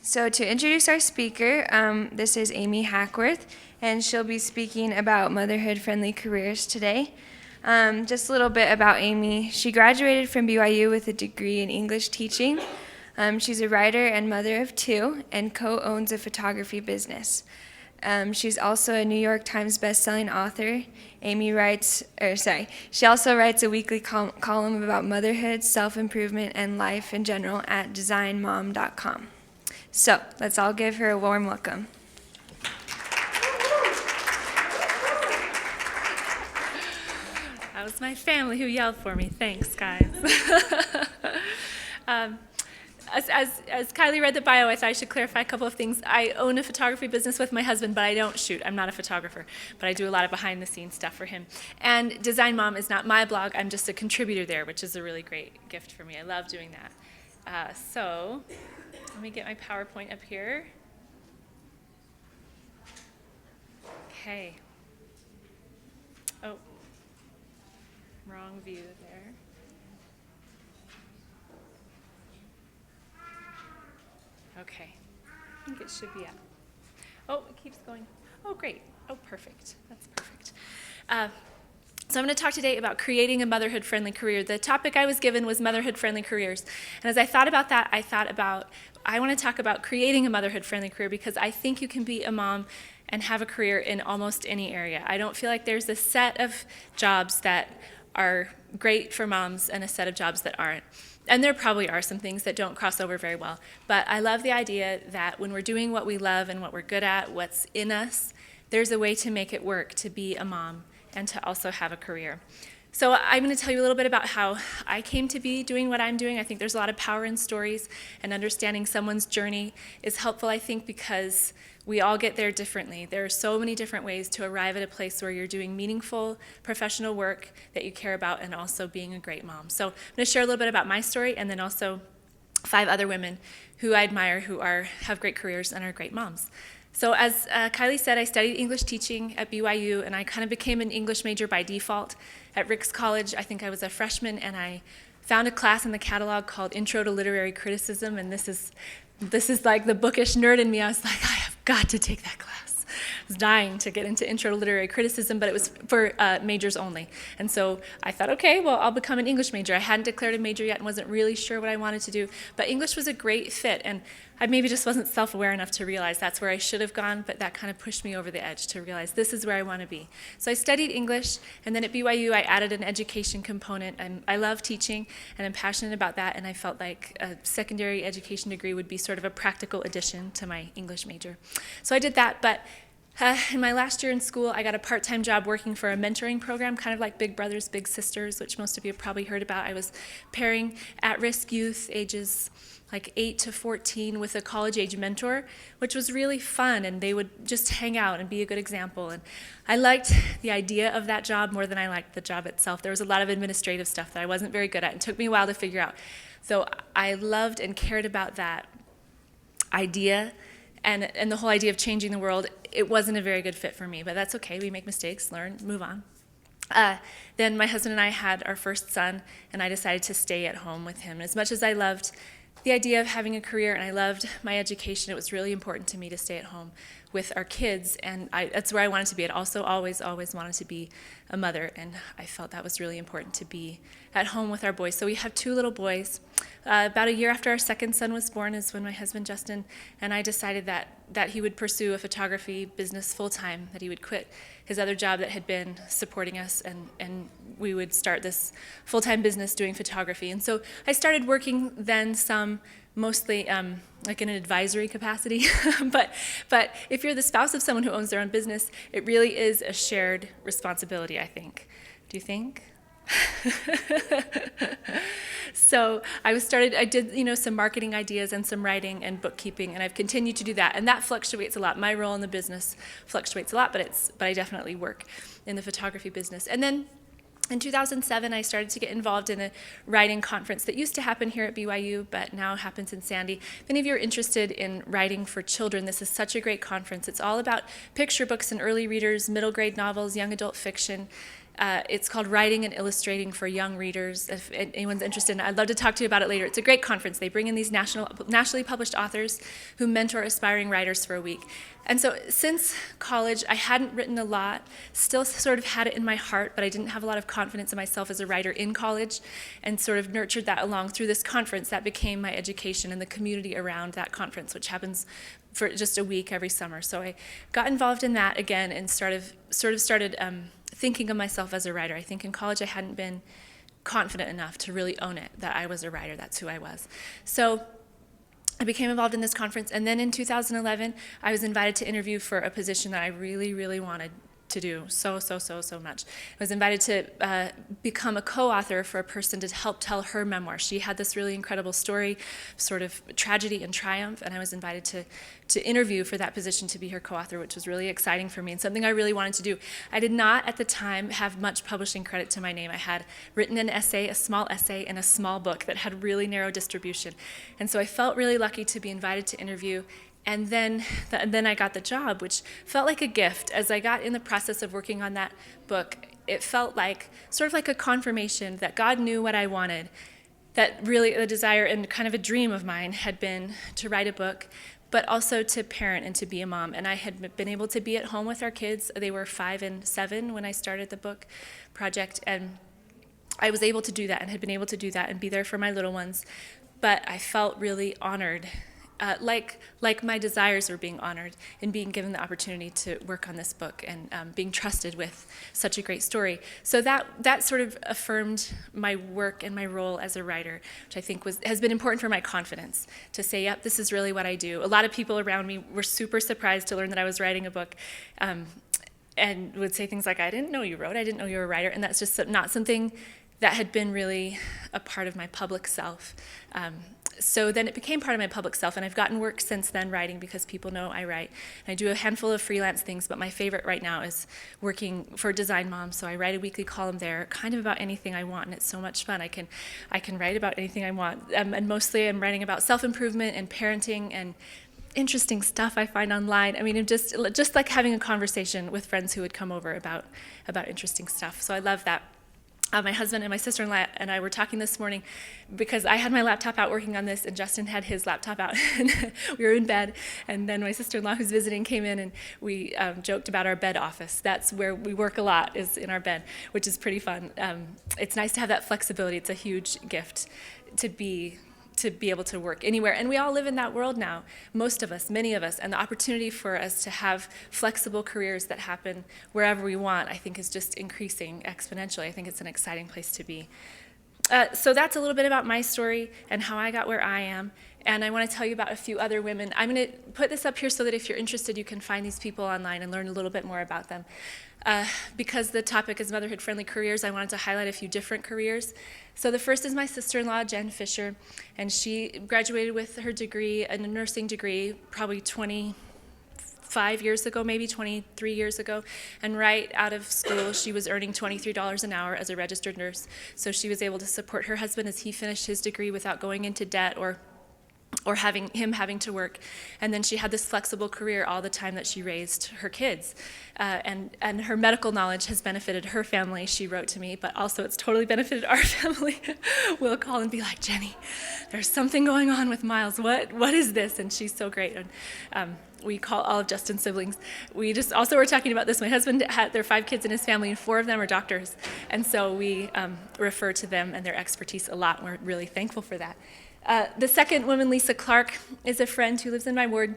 So to introduce our speaker, this is Amy Hackworth, and she'll be speaking about motherhood-friendly careers today. Just a little bit about Amy. She graduated from BYU with a degree in English teaching. She's a writer and mother of two, and co-owns a photography business. She's also a New York Times bestselling author. She also writes a weekly column about motherhood, self-improvement, and life in general at designmom.com. So let's all give her a warm welcome. That was my family who yelled for me. Thanks, guys. As Kylie read the bio, I thought I should clarify a couple of things. I own a photography business with my husband, but I don't shoot. I'm not a photographer, but I do a lot of behind-the-scenes stuff for him. And Design Mom is not my blog. I'm just a contributor there, which is a really great gift for me. I love doing that. So let me get my PowerPoint up here. Okay. Oh, wrong view there. Okay, I think it should be up. Oh, it keeps going. Oh, great. Oh, perfect. That's perfect. So I'm going to talk today about creating a motherhood-friendly career. The topic I was given was motherhood-friendly careers. And as I thought about that, I want to talk about creating a motherhood-friendly career because I think you can be a mom and have a career in almost any area. I don't feel like there's a set of jobs that are great for moms and a set of jobs that aren't. And there probably are some things that don't cross over very well. But I love the idea that when we're doing what we love and what we're good at, what's in us, there's a way to make it work to be a mom and to also have a career. So I'm going to tell you a little bit about how I came to be doing what I'm doing. I think there's a lot of power in stories, and understanding someone's journey is helpful, I think, because we all get there differently. There are so many different ways to arrive at a place where you're doing meaningful professional work that you care about and also being a great mom. So I'm going to share a little bit about my story and then also 5 other women who I admire who have great careers and are great moms. So as Kylie said, I studied English teaching at BYU, and I kind of became an English major by default. At Rick's College, I think I was a freshman, and I found a class in the catalog called Intro to Literary Criticism, and this is like the bookish nerd in me. I was like, I have got to take that class. I was dying to get into Intro to Literary Criticism, but it was for majors only. And so I thought, okay, well, I'll become an English major. I hadn't declared a major yet and wasn't really sure what I wanted to do, but English was a great fit, and I maybe just wasn't self-aware enough to realize that's where I should have gone, but that kind of pushed me over the edge to realize this is where I want to be. So I studied English, and then at BYU I added an education component. I love teaching, and I'm passionate about that, and I felt like a secondary education degree would be sort of a practical addition to my English major. So I did that, but in my last year in school, I got a part-time job working for a mentoring program, kind of like Big Brothers Big Sisters, which most of you have probably heard about. I was pairing at-risk youth ages like 8 to 14 with a college-age mentor, which was really fun, and they would just hang out and be a good example. And I liked the idea of that job more than I liked the job itself. There was a lot of administrative stuff that I wasn't very good at, and it took me a while to figure out. So I loved and cared about that idea, and the whole idea of changing the world. It wasn't a very good fit for me, but that's okay. We make mistakes, learn, move on. Then my husband and I had our first son, and I decided to stay at home with him. As much as I loved the idea of having a career and I loved my education, it was really important to me to stay at home with our kids, and that's where I wanted to be. I'd also always wanted to be a mother, and I felt that was really important to be at home with our boys. So we have 2 little boys. About a year after our second son was born is when my husband Justin and I decided that he would pursue a photography business full-time, that he would quit his other job that had been supporting us, and we would start this full-time business doing photography. And so I started working then mostly like in an advisory capacity. but if you're the spouse of someone who owns their own business, it really is a shared responsibility, I think. Do you think? So I did some marketing ideas and some writing and bookkeeping, and I've continued to do that, and that fluctuates a lot. My role in the business fluctuates a lot, but I definitely work in the photography business. And then in 2007, I started to get involved in a writing conference that used to happen here at BYU, but now happens in Sandy. If any of you are interested in writing for children, this is such a great conference. It's all about picture books and early readers, middle grade novels, young adult fiction. It's called Writing and Illustrating for Young Readers. If anyone's interested, I'd love to talk to you about it later. It's a great conference. They bring in these nationally published authors who mentor aspiring writers for a week. And so since college, I hadn't written a lot, still sort of had it in my heart, but I didn't have a lot of confidence in myself as a writer in college, and sort of nurtured that along through this conference. That became my education and the community around that conference, which happens for just a week every summer. So I got involved in that again and started thinking of myself as a writer. I think in college I hadn't been confident enough to really own it, that I was a writer, that's who I was. So I became involved in this conference, and then in 2011, I was invited to interview for a position that I really, really wanted to do so much. I was invited to become a co-author for a person to help tell her memoir. She had this really incredible story, sort of tragedy and triumph, and I was invited to interview for that position to be her co-author, which was really exciting for me and something I really wanted to do. I did not, at the time, have much publishing credit to my name. I had written an essay, a small essay, in a small book that had really narrow distribution. And so I felt really lucky to be invited to interview. And then I got the job, which felt like a gift. As I got in the process of working on that book, it felt like sort of like a confirmation that God knew what I wanted, that really a desire and kind of a dream of mine had been to write a book, but also to parent and to be a mom. And I had been able to be at home with our kids. They were 5 and 7 when I started the book project, and I was able to do that and had been able to do that and be there for my little ones. But I felt really honored, like my desires were being honored in being given the opportunity to work on this book and being trusted with such a great story. So that sort of affirmed my work and my role as a writer, which I think has been important for my confidence, to say, yep, this is really what I do. A lot of people around me were super surprised to learn that I was writing a book, and would say things like, I didn't know you wrote, I didn't know you were a writer, and that's just not something that had been really a part of my public self. So then it became part of my public self, and I've gotten work since then writing because people know I write. And I do a handful of freelance things, but my favorite right now is working for Design Mom. So I write a weekly column there, kind of about anything I want, and it's so much fun. I can write about anything I want, and mostly I'm writing about self-improvement and parenting and interesting stuff I find online. I mean, just like having a conversation with friends who would come over about interesting stuff. So I love that. My husband and my sister-in-law and I were talking this morning because I had my laptop out working on this, and Justin had his laptop out, and we were in bed, and then my sister-in-law who's visiting came in, and we joked about our bed office. That's where we work a lot, is in our bed, which is pretty fun. It's nice to have that flexibility. It's a huge gift to be able to work anywhere. And we all live in that world now, most of us, many of us, and the opportunity for us to have flexible careers that happen wherever we want, I think, is just increasing exponentially. I think it's an exciting place to be. So that's a little bit about my story and how I got where I am. And I want to tell you about a few other women. I'm going to put this up here so that if you're interested, you can find these people online and learn a little bit more about them. Because the topic is motherhood-friendly careers, I wanted to highlight a few different careers. So the first is my sister-in-law, Jen Fisher, and she graduated with her degree, a nursing degree, probably 25 years ago, maybe 23 years ago, and right out of school, she was earning $23 an hour as a registered nurse. So she was able to support her husband as he finished his degree without going into debt or having to work. And then she had this flexible career all the time that she raised her kids. And her medical knowledge has benefited her family, she wrote to me, but also it's totally benefited our family. We'll call and be like, Jenny, there's something going on with Miles. What is this? And she's so great. And we call all of Justin's siblings. We just also were talking about this. My husband there are 5 kids in his family, and 4 of them are doctors. And so we refer to them and their expertise a lot. We're really thankful for that. The second woman, Lisa Clark, is a friend who lives in my ward,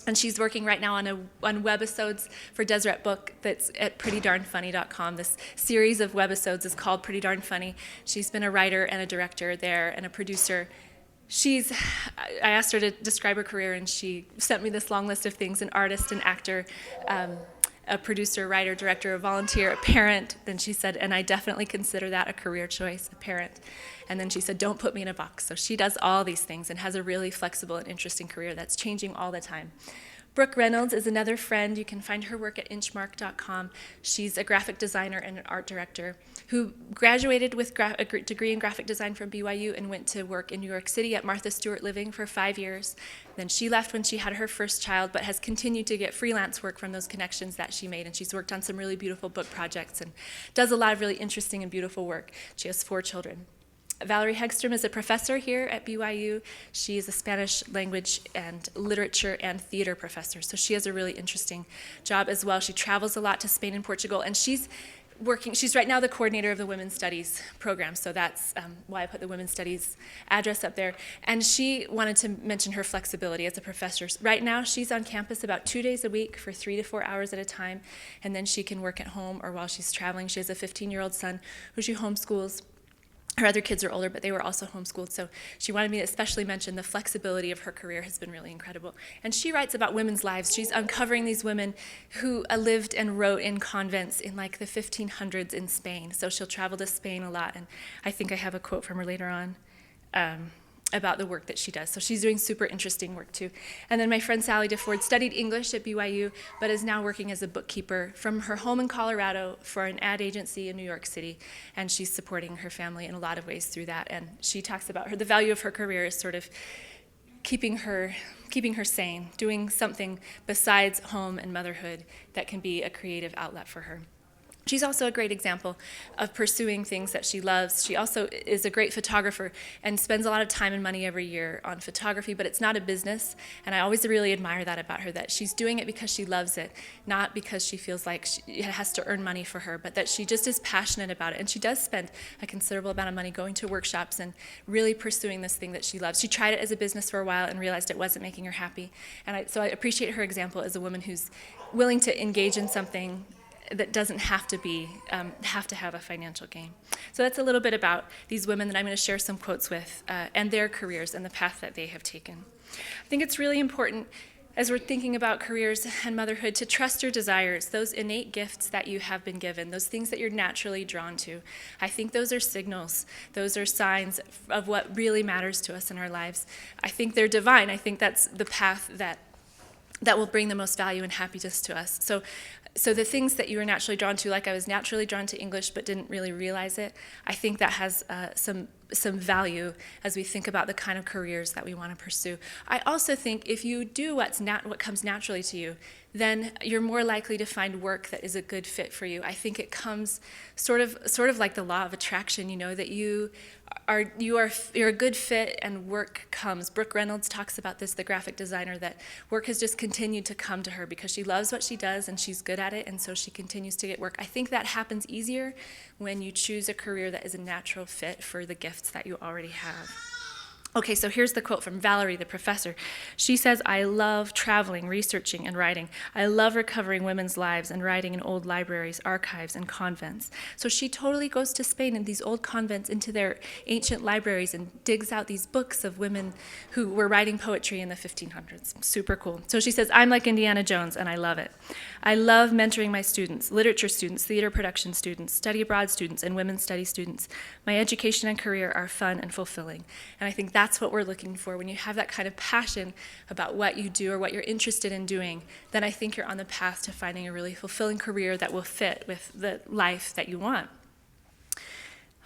and she's working right now on webisodes for Deseret Book that's at prettydarnfunny.com. This series of webisodes is called Pretty Darn Funny. She's been a writer and a director there and a producer. I asked her to describe her career, and she sent me this long list of things: an artist, an actor, a producer, writer, director, a volunteer, a parent. Then she said, and I definitely consider that a career choice, a parent. And then she said, don't put me in a box. So she does all these things and has a really flexible and interesting career that's changing all the time. Brooke Reynolds is another friend. You can find her work at inchmark.com. She's a graphic designer and an art director who graduated with a degree in graphic design from BYU and went to work in New York City at Martha Stewart Living for 5 years. Then she left when she had her first child, but has continued to get freelance work from those connections that she made. And she's worked on some really beautiful book projects and does a lot of really interesting and beautiful work. She has 4 children. Valerie Hegstrom is a professor here at BYU. She is a Spanish language and literature and theater professor, so she has a really interesting job as well. She travels a lot to Spain and Portugal, and she's right now the coordinator of the Women's Studies program, so that's why I put the Women's Studies address up there. And she wanted to mention her flexibility as a professor. Right now, she's on campus about 2 days a week for 3 to 4 hours at a time, and then she can work at home or while she's traveling. She has a 15-year-old son who she homeschools. Her other kids are older, but they were also homeschooled, so she wanted me to especially mention the flexibility of her career has been really incredible. And she writes about women's lives. She's uncovering these women who lived and wrote in convents in like the 1500s in Spain. So she'll travel to Spain a lot, and I think I have a quote from her later on about the work that she does. So she's doing super interesting work too. And then my friend Sally DeFord studied English at BYU, but is now working as a bookkeeper from her home in Colorado for an ad agency in New York City. And she's supporting her family in a lot of ways through that. And she talks about the value of her career is sort of keeping her sane, doing something besides home and motherhood that can be a creative outlet for her. She's also a great example of pursuing things that she loves. She also is a great photographer and spends a lot of time and money every year on photography, but it's not a business. And I always really admire that about her, that she's doing it because she loves it, not because she feels like it has to earn money for her, but that she just is passionate about it. And she does spend a considerable amount of money going to workshops and really pursuing this thing that she loves. She tried it as a business for a while and realized it wasn't making her happy. And so I appreciate her example as a woman who's willing to engage in something that doesn't have to have a financial gain. So that's a little bit about these women that I'm going to share some quotes with and their careers and the path that they have taken. I think it's really important as we're thinking about careers and motherhood to trust your desires, those innate gifts that you have been given, those things that you're naturally drawn to. I think those are signals. Those are signs of what really matters to us in our lives. I think they're divine. I think that's the path that will bring the most value and happiness to us. So the things that you are naturally drawn to, like I was naturally drawn to English but didn't really realize it, I think that has some value as we think about the kind of careers that we want to pursue. I also think if you do what comes naturally to you, then you're more likely to find work that is a good fit for you. I think it comes sort of like the law of attraction, that you're a good fit and work comes. Brooke Reynolds talks about this, the graphic designer, that work has just continued to come to her because she loves what she does and she's good at it, and so she continues to get work. I think that happens easier when you choose a career that is a natural fit for the gifts that you already have. Okay, so here's the quote from Valerie, the professor. She says, "I love traveling, researching, and writing. I love recovering women's lives and writing in old libraries, archives, and convents." So she totally goes to Spain and these old convents, into their ancient libraries, and digs out these books of women who were writing poetry in the 1500s. Super cool. So she says, "I'm like Indiana Jones, and I love it. I love mentoring my students, literature students, theater production students, study abroad students, and women's studies students. My education and career are fun and fulfilling." And I think that's what we're looking for. When you have that kind of passion about what you do or what you're interested in doing, then I think you're on the path to finding a really fulfilling career that will fit with the life that you want.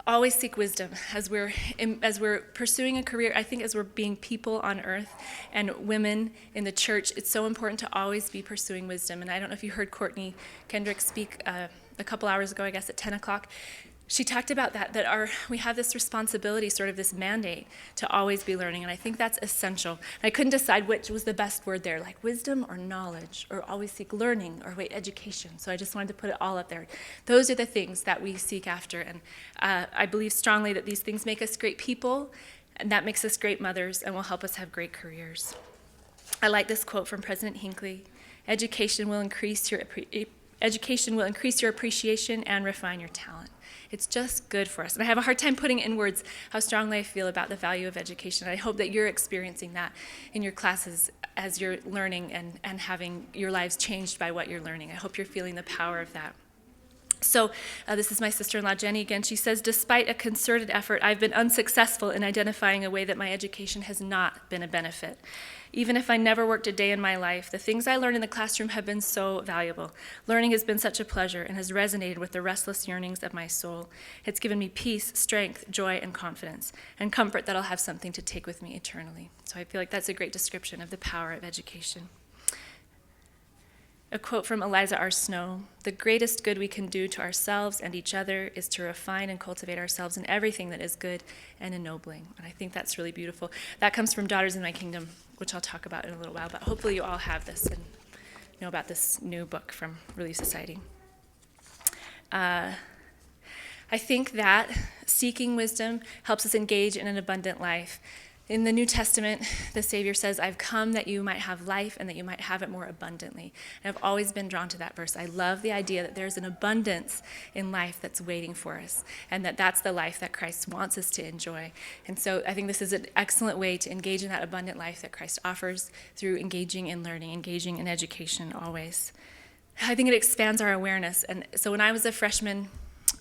Always seek wisdom as we're pursuing a career. I think as we're being people on earth and women in the church, it's so important to always be pursuing wisdom. And I don't know if you heard Courtney Kendrick speak a couple hours ago, I guess at 10 o'clock. She talked about that we have this responsibility, sort of this mandate to always be learning, and I think that's essential. And I couldn't decide which was the best word there, like wisdom or knowledge, or always seek learning, or education. So I just wanted to put it all up there. Those are the things that we seek after, and I believe strongly that these things make us great people, and that makes us great mothers, and will help us have great careers. I like this quote from President Hinckley: Education will increase your appreciation and refine your talent. It's just good for us. And I have a hard time putting in words how strongly I feel about the value of education. I hope that you're experiencing that in your classes as you're learning and having your lives changed by what you're learning. I hope you're feeling the power of that. So this is my sister-in-law, Jenny, again. She says, despite a concerted effort, I've been unsuccessful in identifying a way that my education has not been a benefit. Even if I never worked a day in my life, the things I learned in the classroom have been so valuable. Learning has been such a pleasure and has resonated with the restless yearnings of my soul. It's given me peace, strength, joy, and confidence, and comfort that I'll have something to take with me eternally. So I feel like that's a great description of the power of education. A quote from Eliza R. Snow: "The greatest good we can do to ourselves and each other is to refine and cultivate ourselves in everything that is good and ennobling." And I think that's really beautiful. That comes from Daughters in My Kingdom, which I'll talk about in a little while, but hopefully you all have this and know about this new book from Relief Society. I think that seeking wisdom helps us engage in an abundant life. In the New Testament, the Savior says, "I've come that you might have life and that you might have it more abundantly." And I've always been drawn to that verse. I love the idea that there's an abundance in life that's waiting for us, and that that's the life that Christ wants us to enjoy. And so I think this is an excellent way to engage in that abundant life that Christ offers through engaging in learning, engaging in education always. I think it expands our awareness. And so when I was a freshman,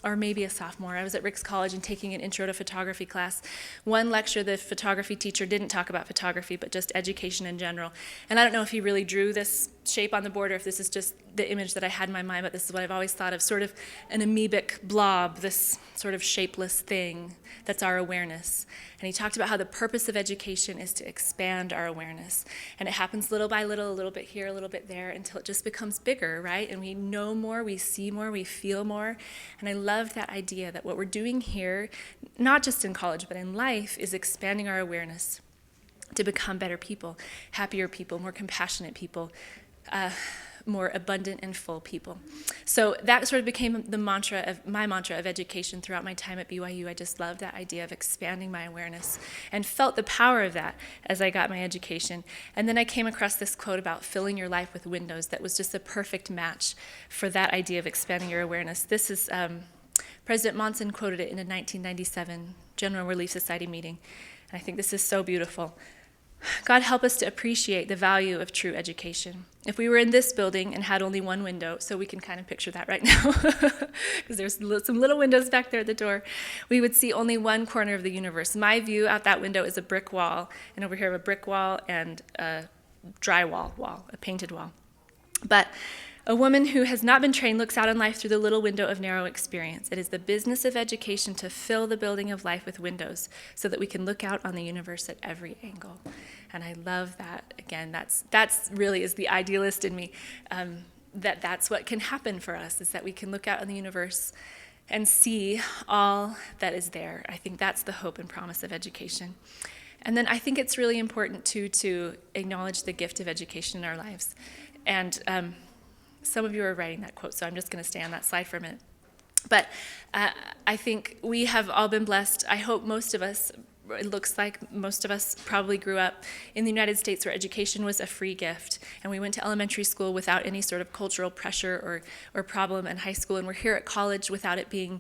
or maybe a sophomore, I was at Rick's College and taking an intro to photography class. One lecture, the photography teacher didn't talk about photography, but just education in general. And I don't know if he really drew this shape on the board or if this is just the image that I had in my mind, but this is what I've always thought of, sort of an amoebic blob, this sort of shapeless thing that's our awareness. And he talked about how the purpose of education is to expand our awareness. And it happens little by little, a little bit here, a little bit there, until it just becomes bigger, right? And we know more, we see more, we feel more. And I loved that idea that what we're doing here, not just in college, but in life, is expanding our awareness to become better people, happier people, more compassionate people, more abundant and full people. So that sort of became my mantra of education throughout my time at BYU. I just loved that idea of expanding my awareness and felt the power of that as I got my education. And then I came across this quote about filling your life with windows that was just a perfect match for that idea of expanding your awareness. This is President Monson quoted it in a 1997 General Relief Society meeting. And I think this is so beautiful. God help us to appreciate the value of true education. If we were in this building and had only one window, so we can kind of picture that right now, because there's some little windows back there at the door, we would see only one corner of the universe. My view out that window is a brick wall, and over here a brick wall and a drywall wall, a painted wall. But a woman who has not been trained looks out on life through the little window of narrow experience. It is the business of education to fill the building of life with windows so that we can look out on the universe at every angle. And I love that. Again, that's really is the idealist in me, that's what can happen for us, is that we can look out on the universe and see all that is there. I think that's the hope and promise of education. And then I think it's really important, too, to acknowledge the gift of education in our lives. And some of you are writing that quote, so I'm just going to stay on that slide for a minute. But I think we have all been blessed. I hope most of us, it looks like most of us probably grew up in the United States where education was a free gift. And we went to elementary school without any sort of cultural pressure or problem in high school. And we're here at college without it being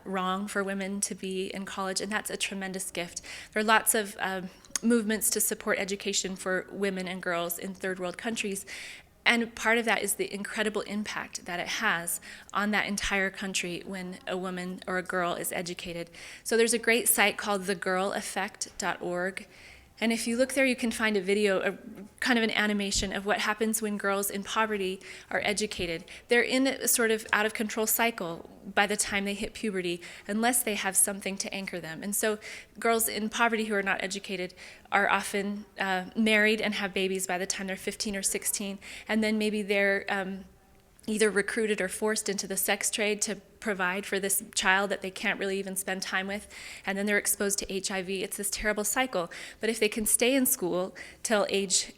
wrong for women to be in college. And that's a tremendous gift. There are lots of movements to support education for women and girls in third world countries. And part of that is the incredible impact that it has on that entire country when a woman or a girl is educated. So there's a great site called thegirleffect.org. And if you look there, you can find a video, kind of an animation of what happens when girls in poverty are educated. They're in a sort of out-of-control cycle by the time they hit puberty, unless they have something to anchor them. And so girls in poverty who are not educated are often married and have babies by the time they're 15 or 16, and then maybe they're either recruited or forced into the sex trade to provide for this child that they can't really even spend time with, and then they're exposed to HIV. It's this terrible cycle. But if they can stay in school till age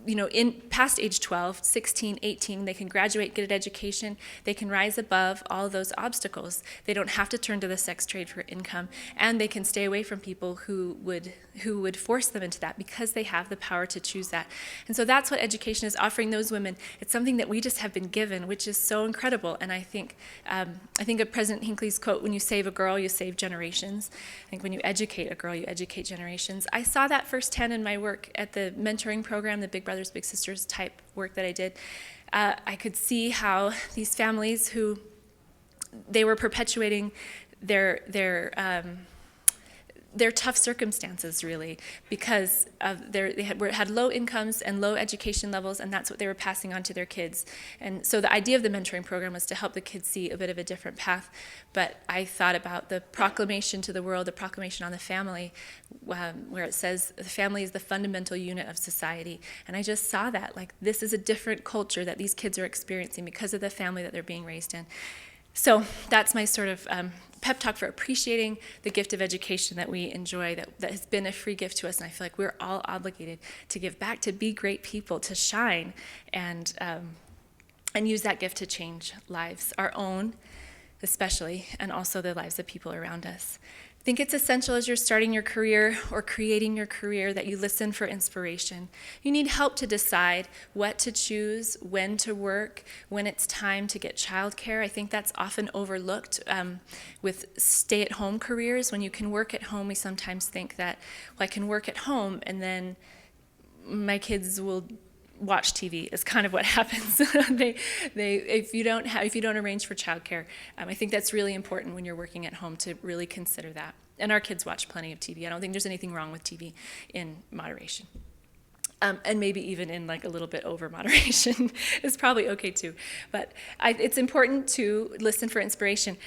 in past age 12, 16, 18, they can graduate, get an education, they can rise above all those obstacles. They don't have to turn to the sex trade for income, and they can stay away from people who would force them into that because they have the power to choose that. And so that's what education is offering those women. It's something that we just have been given, which is so incredible. And I think of President Hinckley's quote, "When you save a girl, you save generations." I think when you educate a girl, you educate generations. I saw that firsthand in my work at the mentoring program, the Big Brothers Big Sisters type work that I did. I could see how these families who they were perpetuating their tough circumstances, really, because they had low incomes and low education levels, and that's what they were passing on to their kids. And so the idea of the mentoring program was to help the kids see a bit of a different path. But I thought about the proclamation to the world, the proclamation on the family, where it says the family is the fundamental unit of society. And I just saw that, like, this is a different culture that these kids are experiencing because of the family that they're being raised in. So that's my sort of pep talk for appreciating the gift of education that we enjoy, that has been a free gift to us. And I feel like we're all obligated to give back, to be great people, to shine, and use that gift to change lives, our own especially, and also the lives of people around us. I think it's essential as you're starting your career or creating your career that you listen for inspiration. You need help to decide what to choose, when to work, when it's time to get childcare. I think that's often overlooked with stay-at-home careers. When you can work at home, we sometimes think that, well, I can work at home and then my kids will watch TV is kind of what happens. If you don't arrange for childcare, I think that's really important when you're working at home to really consider that. And our kids watch plenty of TV. I don't think there's anything wrong with TV in moderation. And maybe even in like a little bit over moderation is probably okay too. But it's important to listen for inspiration.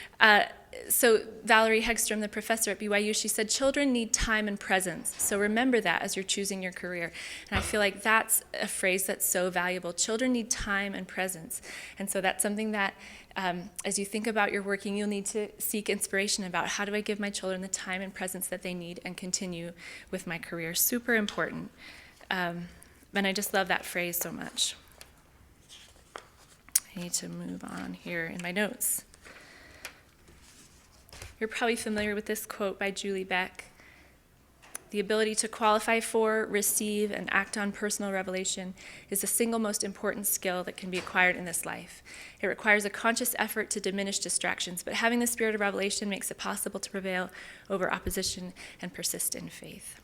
So Valerie Hegstrom, the professor at BYU, she said, children need time and presence. So remember that as you're choosing your career. And I feel like that's a phrase that's so valuable. Children need time and presence. And so that's something that as you think about your working, you'll need to seek inspiration about how do I give my children the time and presence that they need and continue with my career. Super important. And I just love that phrase so much. I need to move on here in my notes. You're probably familiar with this quote by Julie Beck. The ability to qualify for, receive, and act on personal revelation is the single most important skill that can be acquired in this life. It requires a conscious effort to diminish distractions, but having the spirit of revelation makes it possible to prevail over opposition and persist in faith.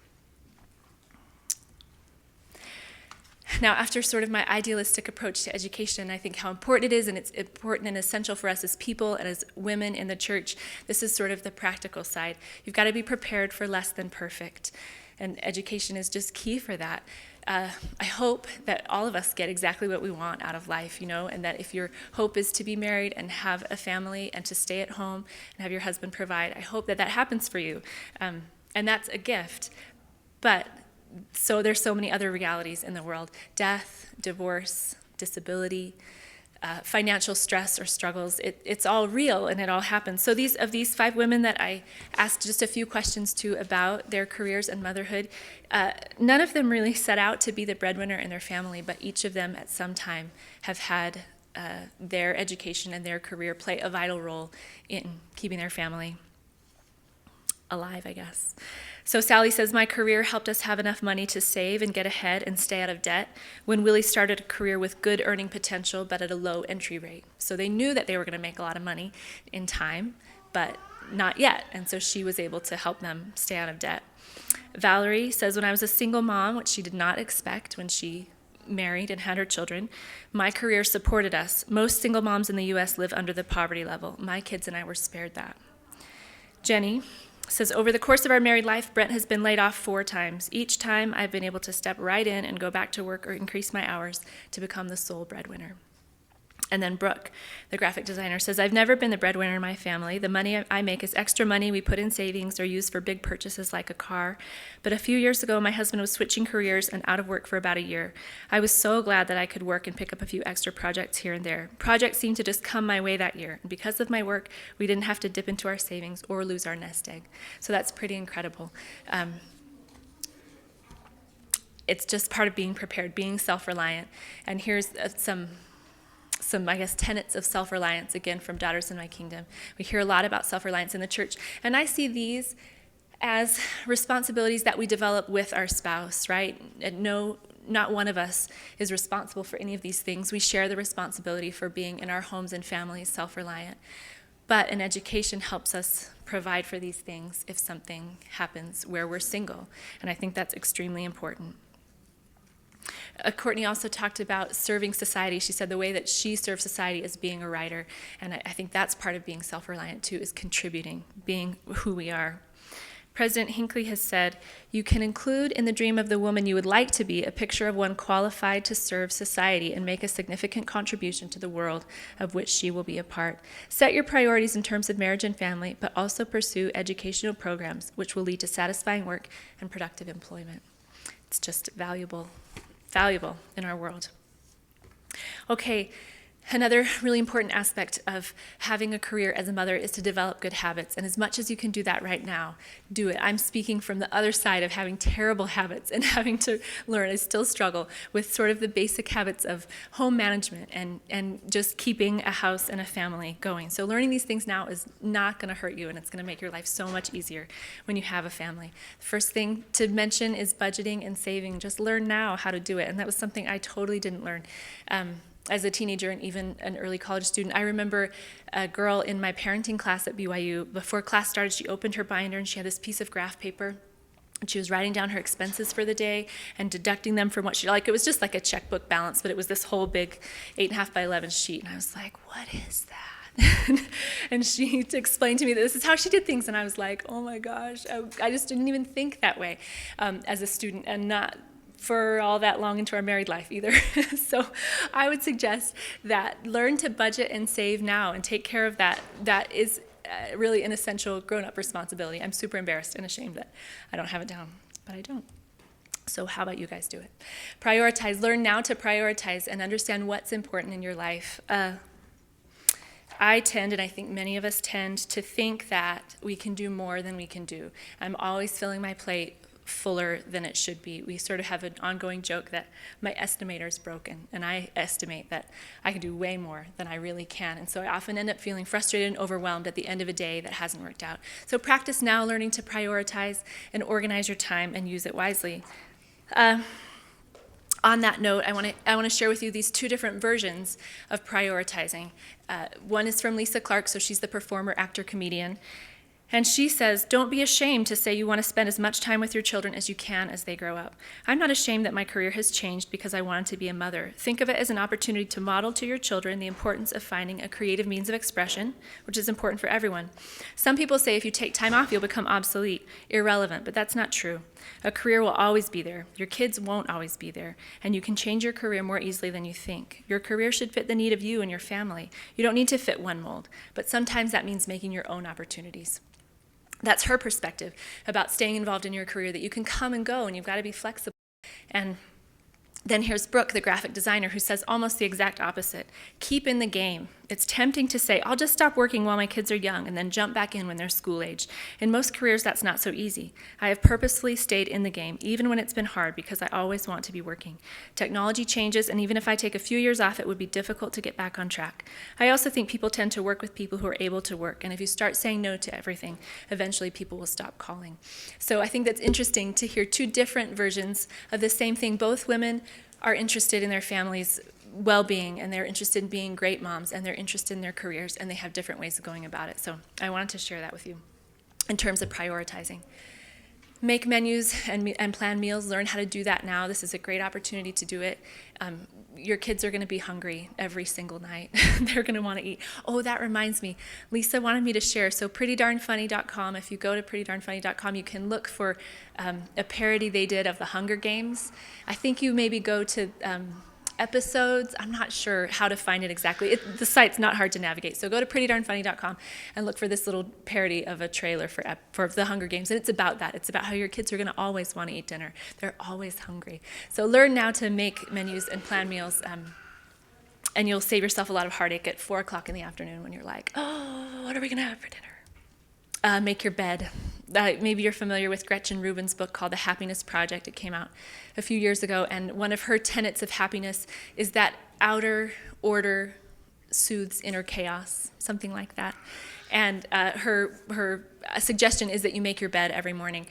Now, after sort of my idealistic approach to education, I think how important it is, and it's important and essential for us as people and as women in the church. This is sort of the practical side. You've got to be prepared for less than perfect, and education is just key for that. I hope that all of us get exactly what we want out of life, and that if your hope is to be married and have a family and to stay at home and have your husband provide, I hope that that happens for you. And that's a gift. But so there's so many other realities in the world: death, divorce, disability, financial stress or struggles. It's all real and it all happens. So of these 5 women that I asked just a few questions to about their careers and motherhood, none of them really set out to be the breadwinner in their family, but each of them at some time have had their education and their career play a vital role in keeping their family alive, I guess. So Sally says, my career helped us have enough money to save and get ahead and stay out of debt when Willie started a career with good earning potential but at a low entry rate. So they knew that they were going to make a lot of money in time, but not yet. And so she was able to help them stay out of debt. Valerie says, when I was a single mom, which she did not expect when she married and had her children, my career supported us. Most single moms in the U.S. live under the poverty level. My kids and I were spared that. Jenny says, over the course of our married life, Brent has been laid off 4 times. Each time, I've been able to step right in and go back to work or increase my hours to become the sole breadwinner. And then Brooke, the graphic designer, says, I've never been the breadwinner in my family. The money I make is extra money we put in savings or use for big purchases like a car. But a few years ago, my husband was switching careers and out of work for about a year. I was so glad that I could work and pick up a few extra projects here and there. Projects seemed to just come my way that year. And because of my work, we didn't have to dip into our savings or lose our nest egg. So that's pretty incredible. It's just part of being prepared, being self-reliant. And here's some, I guess, tenets of self-reliance, again, from Daughters in My Kingdom. We hear a lot about self-reliance in the church, and I see these as responsibilities that we develop with our spouse, right? And no, not one of us is responsible for any of these things. We share the responsibility for being in our homes and families self-reliant. But an education helps us provide for these things if something happens where we're single, and I think that's extremely important. Courtney also talked about serving society. She said the way that she serves society is being a writer. And I think that's part of being self-reliant too, is contributing, being who we are. President Hinckley has said, "You can include in the dream of the woman you would like to be a picture of one qualified to serve society and make a significant contribution to the world of which she will be a part. Set your priorities in terms of marriage and family, but also pursue educational programs which will lead to satisfying work and productive employment." It's just valuable in our world. Okay. Another really important aspect of having a career as a mother is to develop good habits. And as much as you can do that right now, do it. I'm speaking from the other side of having terrible habits and having to learn. I still struggle with sort of the basic habits of home management and just keeping a house and a family going. So learning these things now is not going to hurt you, and it's going to make your life so much easier when you have a family. The first thing to mention is budgeting and saving. Just learn now how to do it. And that was something I totally didn't learn as a teenager and even an early college student. I remember a girl in my parenting class at BYU, before class started, she opened her binder and she had this piece of graph paper. And she was writing down her expenses for the day and deducting them from what she, like, it was just like a checkbook balance, but it was this whole big 8.5 by 11 sheet. And I was like, what is that? And she explained to me that this is how she did things. And I was like, oh my gosh, I just didn't even think that way as a student, and not for all that long into our married life either. So I would suggest that learn to budget and save now and take care of that. That is really an essential grown-up responsibility. I'm super embarrassed and ashamed that I don't have it down, but I don't. So how about you guys do it? Prioritize. Learn now to prioritize and understand what's important in your life. I tend, and I think many of us tend, to think that we can do more than we can do. I'm always filling my plate fuller than it should be. We sort of have an ongoing joke that my estimator is broken, and I estimate that I can do way more than I really can. And so I often end up feeling frustrated and overwhelmed at the end of a day that hasn't worked out. So practice now learning to prioritize and organize your time and use it wisely. On that note, I want to share with you these two different versions of prioritizing. One is from Lisa Clark, so she's the performer, actor, comedian. And she says, "Don't be ashamed to say you want to spend as much time with your children as you can as they grow up. I'm not ashamed that my career has changed because I wanted to be a mother. Think of it as an opportunity to model to your children the importance of finding a creative means of expression, which is important for everyone. Some people say if you take time off, you'll become obsolete, irrelevant, but that's not true. A career will always be there. Your kids won't always be there, and you can change your career more easily than you think. Your career should fit the need of you and your family. You don't need to fit one mold, but sometimes that means making your own opportunities." That's her perspective about staying involved in your career, that you can come and go and you've got to be flexible. And then here's Brooke, the graphic designer, who says almost the exact opposite. Keep in the game. It's tempting to say, I'll just stop working while my kids are young and then jump back in when they're school age. In most careers, that's not so easy. I have purposely stayed in the game, even when it's been hard, because I always want to be working. Technology changes, and even if I take a few years off, it would be difficult to get back on track. I also think people tend to work with people who are able to work, and if you start saying no to everything, eventually people will stop calling. So I think that's interesting to hear two different versions of the same thing. Both women are interested in their families' well-being, and they're interested in being great moms, and they're interested in their careers, and they have different ways of going about it. So I wanted to share that with you in terms of prioritizing. Make menus and plan meals. Learn how to do that now. This is a great opportunity to do it. Your kids are going to be hungry every single night. They're going to want to eat. Oh, that reminds me. Lisa wanted me to share. So prettydarnfunny.com, if you go to prettydarnfunny.com, you can look for a parody they did of the Hunger Games. I think you maybe go to episodes. I'm not sure how to find it exactly. The site's not hard to navigate. So go to prettydarnfunny.com and look for this little parody of a trailer for the Hunger Games. And it's about that. It's about how your kids are going to always want to eat dinner. They're always hungry. So learn now to make menus and plan meals, and you'll save yourself a lot of heartache at 4 o'clock in the afternoon when you're like, oh, what are we going to have for dinner? Make your bed. Maybe you're familiar with Gretchen Rubin's book called The Happiness Project. It came out a few years ago, and one of her tenets of happiness is that outer order soothes inner chaos, something like that. And her suggestion is that you make your bed every morning.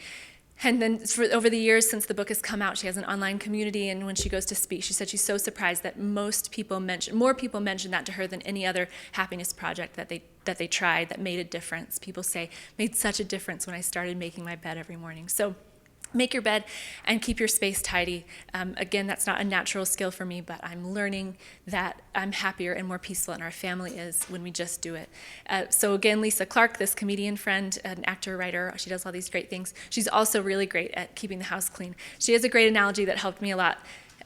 And then over the years since the book has come out, she has an online community, and when she goes to speak, she said she's so surprised that more people mention that to her than any other happiness project that they tried that made a difference. People say, made such a difference when I started making my bed every morning. So Make your bed and keep your space tidy. Again, that's not a natural skill for me, but I'm learning that I'm happier and more peaceful, and our family is when we just do it. So again, Lisa Clark, this comedian friend, an actor, writer, she does all these great things. She's also really great at keeping the house clean. She has a great analogy that helped me a lot.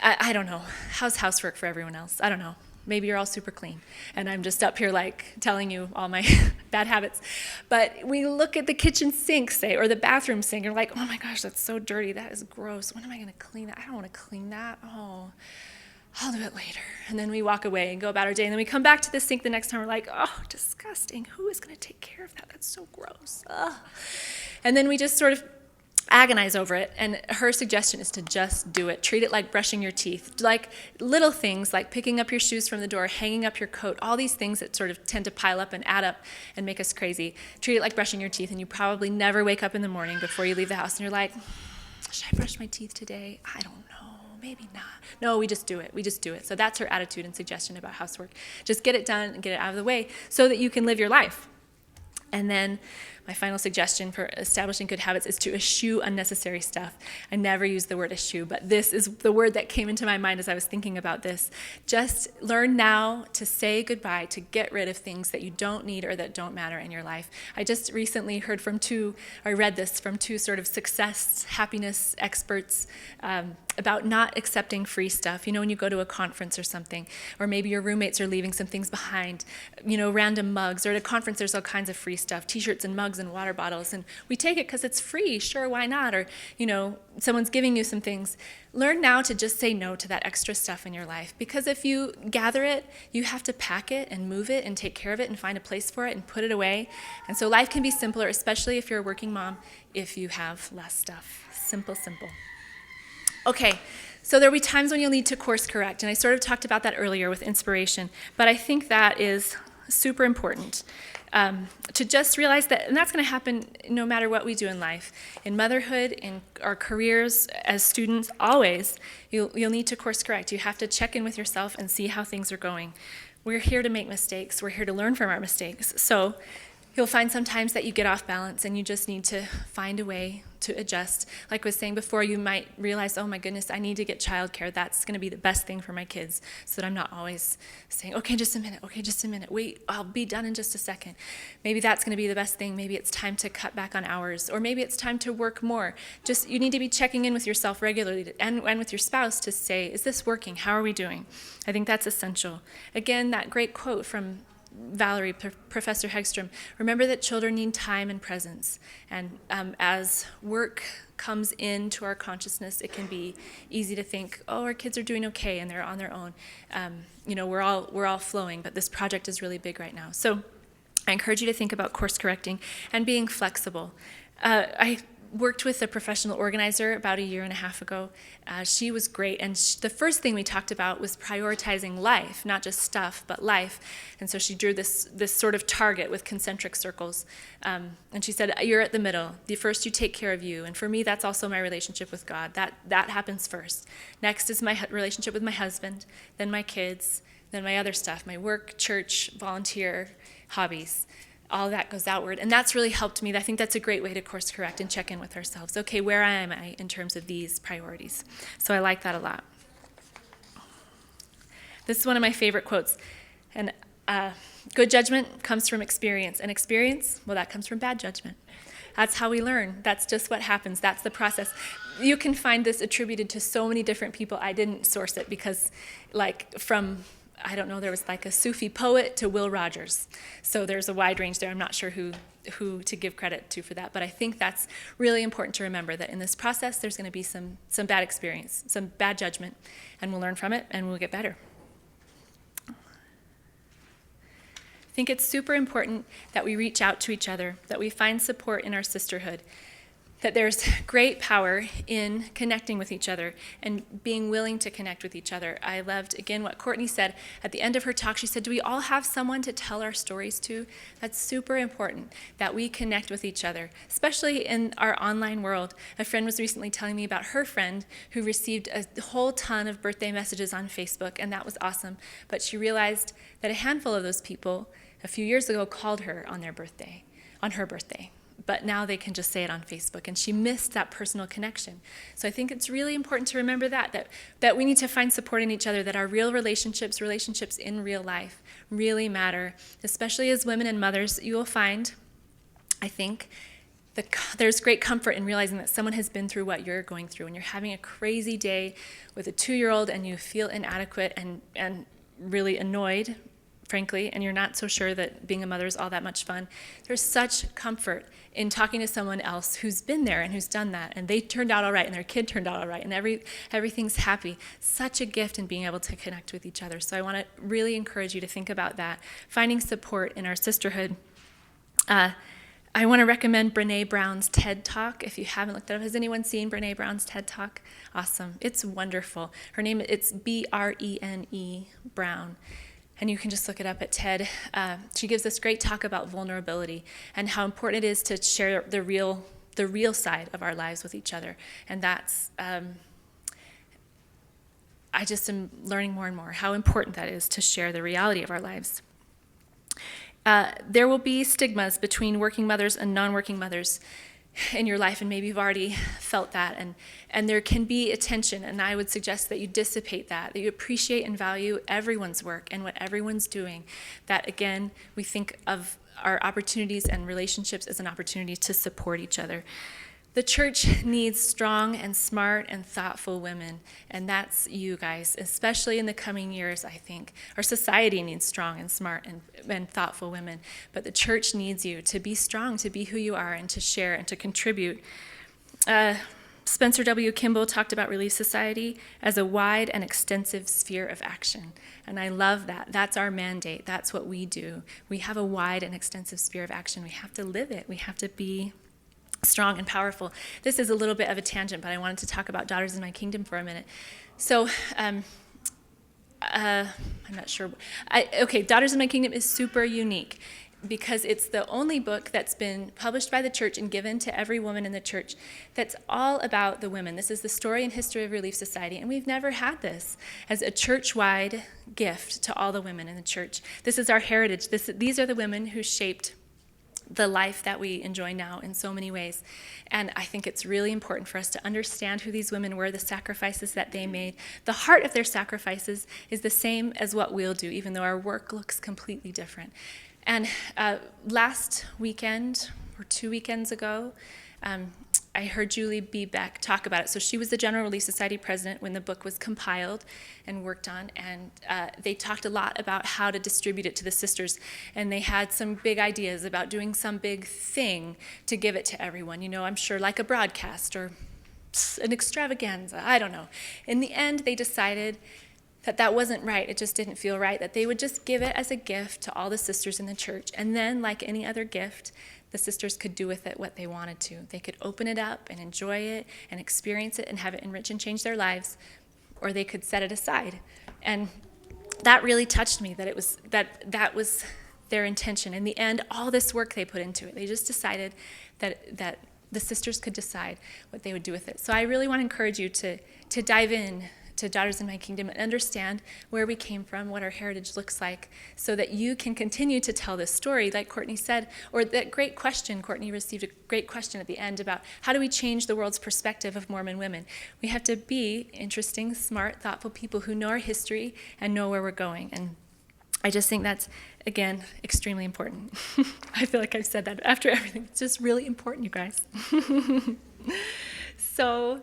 I don't know. How's housework for everyone else? I don't know. Maybe you're all super clean, and I'm just up here like telling you all my bad habits. But we look at the kitchen sink, say, or the bathroom sink, and we're like, oh my gosh, that's so dirty. That is gross. When am I going to clean that? I don't want to clean that. Oh, I'll do it later. And then we walk away and go about our day, and then we come back to the sink the next time. We're like, oh, disgusting. Who is going to take care of that? That's so gross. Ugh. And then we just sort of agonize over it, and her suggestion is to just do it. Treat it like brushing your teeth, like little things like picking up your shoes from the door, hanging up your coat, all these things that sort of tend to pile up and add up and make us crazy. Treat it like brushing your teeth, and you probably never wake up in the morning before you leave the house and you're like, should I brush my teeth today? I don't know, maybe not. No, we just do it. So that's her attitude and suggestion about housework. Just get it done and get it out of the way so that you can live your life. And then my final suggestion for establishing good habits is to eschew unnecessary stuff. I never use the word eschew, but this is the word that came into my mind as I was thinking about this. Just learn now to say goodbye, to get rid of things that you don't need or that don't matter in your life. I just recently read this from two sort of success, happiness experts about not accepting free stuff. You know, when you go to a conference or something, or maybe your roommates are leaving some things behind, you know, random mugs, or at a conference there's all kinds of free stuff, t-shirts and mugs and water bottles, and we take it because it's free, sure, why not? Or, you know, someone's giving you some things. Learn now to just say no to that extra stuff in your life, because if you gather it, you have to pack it and move it and take care of it and find a place for it and put it away. And so life can be simpler, especially if you're a working mom, if you have less stuff. Simple, simple. Okay, so there'll be times when you'll need to course correct, and I sort of talked about that earlier with inspiration, but I think that is super important. To just realize that, and that's going to happen no matter what we do in life. In motherhood, in our careers, as students, always, you'll need to course correct. You have to check in with yourself and see how things are going. We're here to make mistakes. We're here to learn from our mistakes. So you'll find sometimes that you get off balance and you just need to find a way to adjust. Like I was saying before, you might realize, oh my goodness, I need to get childcare. That's going to be the best thing for my kids, so that I'm not always saying, okay, just a minute, wait, I'll be done in just a second. Maybe that's going to be the best thing. Maybe it's time to cut back on hours, or maybe it's time to work more. Just, you need to be checking in with yourself regularly and with your spouse to say, is this working? How are we doing? I think that's essential. Again, that great quote from Valerie, Professor Hegstrom, remember that children need time and presence. And as work comes into our consciousness, it can be easy to think, oh, our kids are doing okay and they're on their own. You know, we're all flowing, but this project is really big right now. So I encourage you to think about course correcting and being flexible. I worked with a professional organizer about 1.5 years ago. She was great, and the first thing we talked about was prioritizing life, not just stuff, but life. And so she drew this sort of target with concentric circles. And she said, you're at the middle. First you take care of you. And for me, that's also my relationship with God. That happens first. Next is my relationship with my husband, then my kids, then my other stuff, my work, church, volunteer, hobbies. All that goes outward, and that's really helped me. I think that's a great way to course correct and check in with ourselves. Okay, where am I in terms of these priorities? So I like that a lot. This is one of my favorite quotes. And good judgment comes from experience, and experience, well, that comes from bad judgment. That's how we learn. That's just what happens. That's the process. You can find this attributed to so many different people. I didn't source it because, like, from I don't know, there was like a Sufi poet to Will Rogers. So there's a wide range there. I'm not sure who to give credit to for that. But I think that's really important to remember, that in this process, there's going to be some bad experience, some bad judgment, and we'll learn from it and we'll get better. I think it's super important that we reach out to each other, that we find support in our sisterhood, that there's great power in connecting with each other and being willing to connect with each other. I loved, again, what Courtney said at the end of her talk. She said, do we all have someone to tell our stories to? That's super important, that we connect with each other, especially in our online world. A friend was recently telling me about her friend who received a whole ton of birthday messages on Facebook, and that was awesome. But she realized that a handful of those people a few years ago called her on her birthday. but now they can just say it on Facebook, and she missed that personal connection. So I think it's really important to remember that we need to find support in each other, that our real relationships in real life really matter, especially as women and mothers. You will find, I think, there's great comfort in realizing that someone has been through what you're going through. When you're having a crazy day with a 2-year-old and you feel inadequate and really annoyed, frankly, and you're not so sure that being a mother is all that much fun, there's such comfort in talking to someone else who's been there and who's done that, and they turned out all right, and their kid turned out all right, and everything's happy. Such a gift in being able to connect with each other. So I want to really encourage you to think about that, finding support in our sisterhood. I want to recommend Brene Brown's TED Talk. If you haven't looked it up, has anyone seen Brene Brown's TED Talk? Awesome. It's wonderful. Her name, it's Brene Brown. And you can just look it up at TED. She gives this great talk about vulnerability and how important it is to share the real side of our lives with each other. And that's, I just am learning more and more how important that is to share the reality of our lives. There will be stigmas between working mothers and non-working mothers in your life, and maybe you've already felt that, and there can be a tension, and I would suggest that you dissipate that you appreciate and value everyone's work and what everyone's doing, that again, we think of our opportunities and relationships as an opportunity to support each other. The church needs strong and smart and thoughtful women, and that's you guys, especially in the coming years, I think. Our society needs strong and smart and thoughtful women, but the church needs you to be strong, to be who you are, and to share and to contribute. Spencer W. Kimball talked about Relief Society as a wide and extensive sphere of action, and I love that. That's our mandate. That's what we do. We have a wide and extensive sphere of action. We have to live it. We have to be strong and powerful. This is a little bit of a tangent, but I wanted to talk about Daughters in My Kingdom for a minute. So, I'm not sure. Daughters in My Kingdom is super unique because it's the only book that's been published by the church and given to every woman in the church that's all about the women. This is the story and history of Relief Society, and we've never had this as a church-wide gift to all the women in the church. This is our heritage. These are the women who shaped the life that we enjoy now in so many ways. And I think it's really important for us to understand who these women were, the sacrifices that they made. The heart of their sacrifices is the same as what we'll do, even though our work looks completely different. And last weekend, or 2 weekends ago, I heard Julie B. Beck talk about it. So she was the General Relief Society president when the book was compiled and worked on, and they talked a lot about how to distribute it to the sisters, and they had some big ideas about doing some big thing to give it to everyone. You know, I'm sure like a broadcast or an extravaganza, I don't know. In the end, they decided that wasn't right. It just didn't feel right, that they would just give it as a gift to all the sisters in the church, and then like any other gift, the sisters could do with it what they wanted to. They could open it up and enjoy it and experience it and have it enrich and change their lives, or they could set it aside. And that really touched me, that it was that was their intention. In the end, all this work they put into it, they just decided that the sisters could decide what they would do with it. So I really want to encourage you to dive in to Daughters in My Kingdom and understand where we came from, what our heritage looks like, so that you can continue to tell this story, like Courtney said, or that great question. Courtney received a great question at the end about how do we change the world's perspective of Mormon women. We have to be interesting, smart, thoughtful people who know our history and know where we're going. And I just think that's, again, extremely important. I feel like I've said that after everything. It's just really important, you guys. So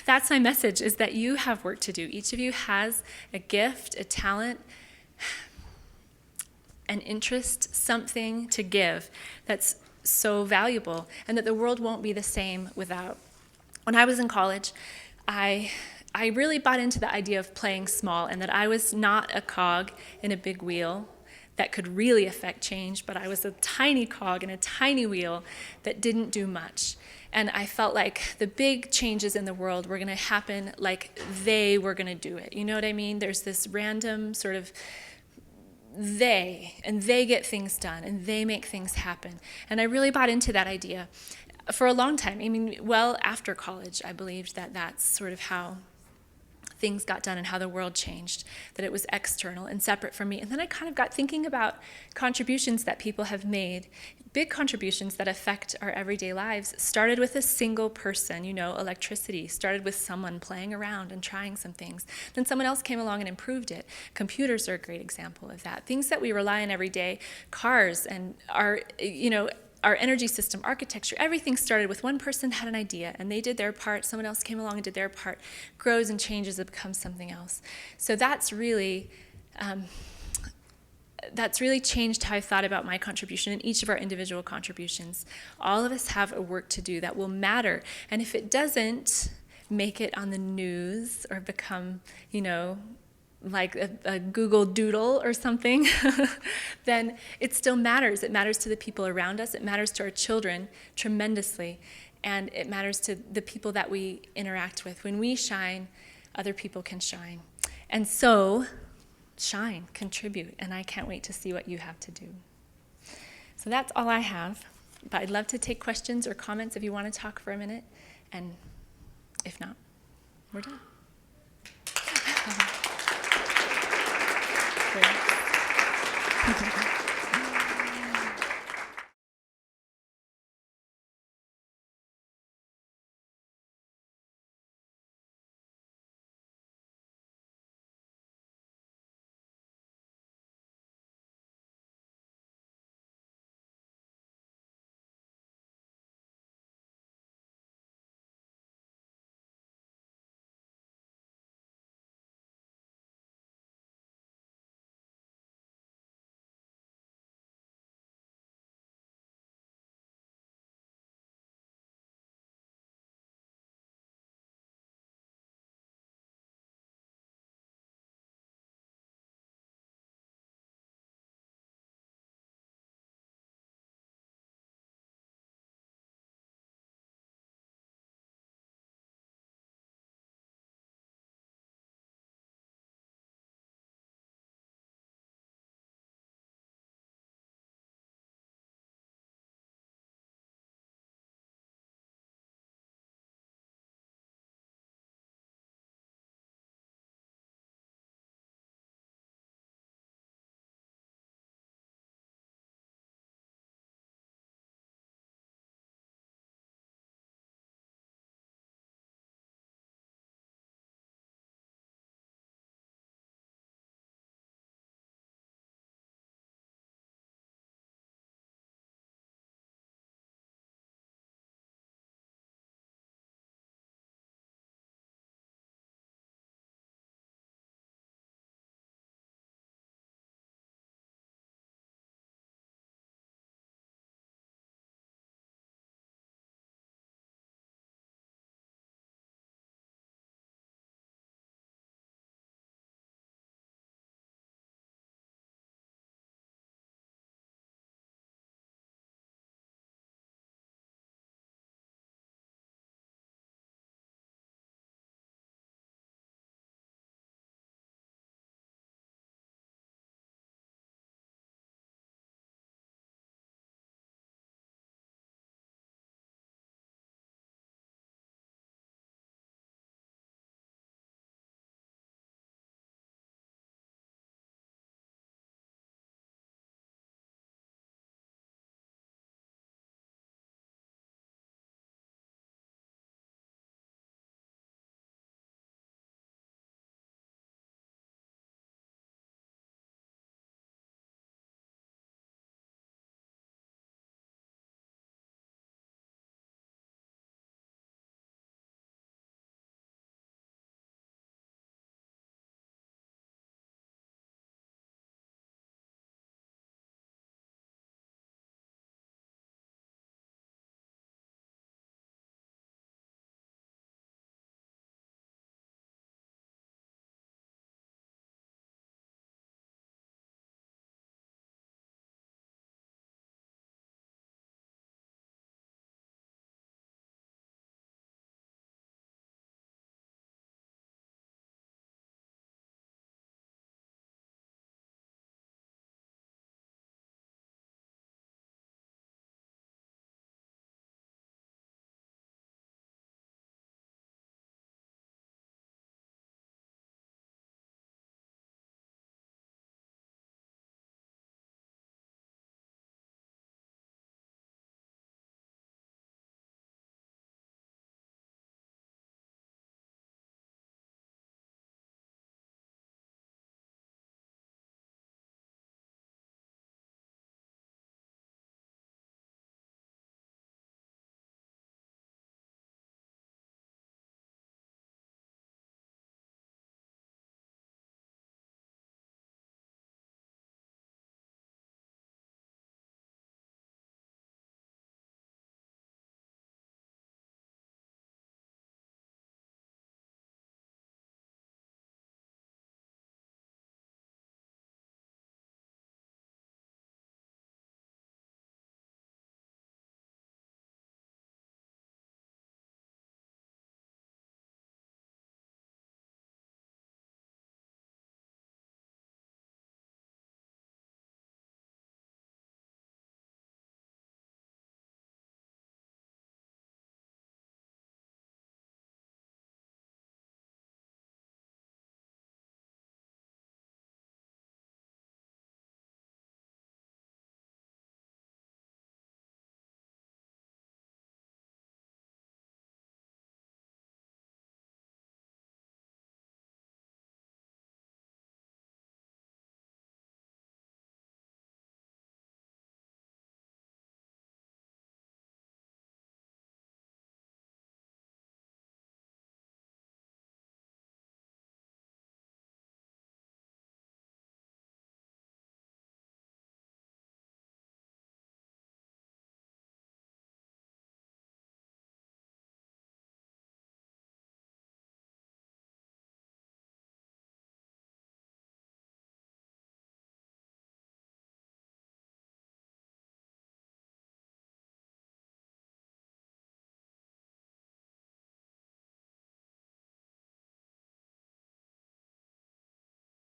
that's my message, is that you have work to do. Each of you has a gift, a talent, an interest, something to give that's so valuable, and that the world won't be the same without. When I was in college, I really bought into the idea of playing small, and that I was not a cog in a big wheel that could really affect change, but I was a tiny cog in a tiny wheel that didn't do much. And I felt like the big changes in the world were going to happen like they were going to do it. You know what I mean? There's this random sort of they get things done, and they make things happen. And I really bought into that idea for a long time. I mean, well after college, I believed that that's sort of how things got done and how the world changed, that it was external and separate from me. And then I kind of got thinking about contributions that people have made, big contributions that affect our everyday lives. Started with a single person, electricity, started with someone playing around and trying some things. Then someone else came along and improved it. Computers are a great example of that. Things that we rely on every day, cars and our energy system, architecture, everything started with one person had an idea and they did their part, someone else came along and did their part, grows and changes, it becomes something else. So that's really changed how I thought about my contribution and each of our individual contributions. All of us have a work to do that will matter. And if it doesn't make it on the news or become, like a Google Doodle or something, then it still matters. It matters to the people around us. It matters to our children tremendously. And it matters to the people that we interact with. When we shine, other people can shine. And so, shine, contribute. And I can't wait to see what you have to do. So that's all I have. But I'd love to take questions or comments if you want to talk for a minute. And if not, we're done. Great.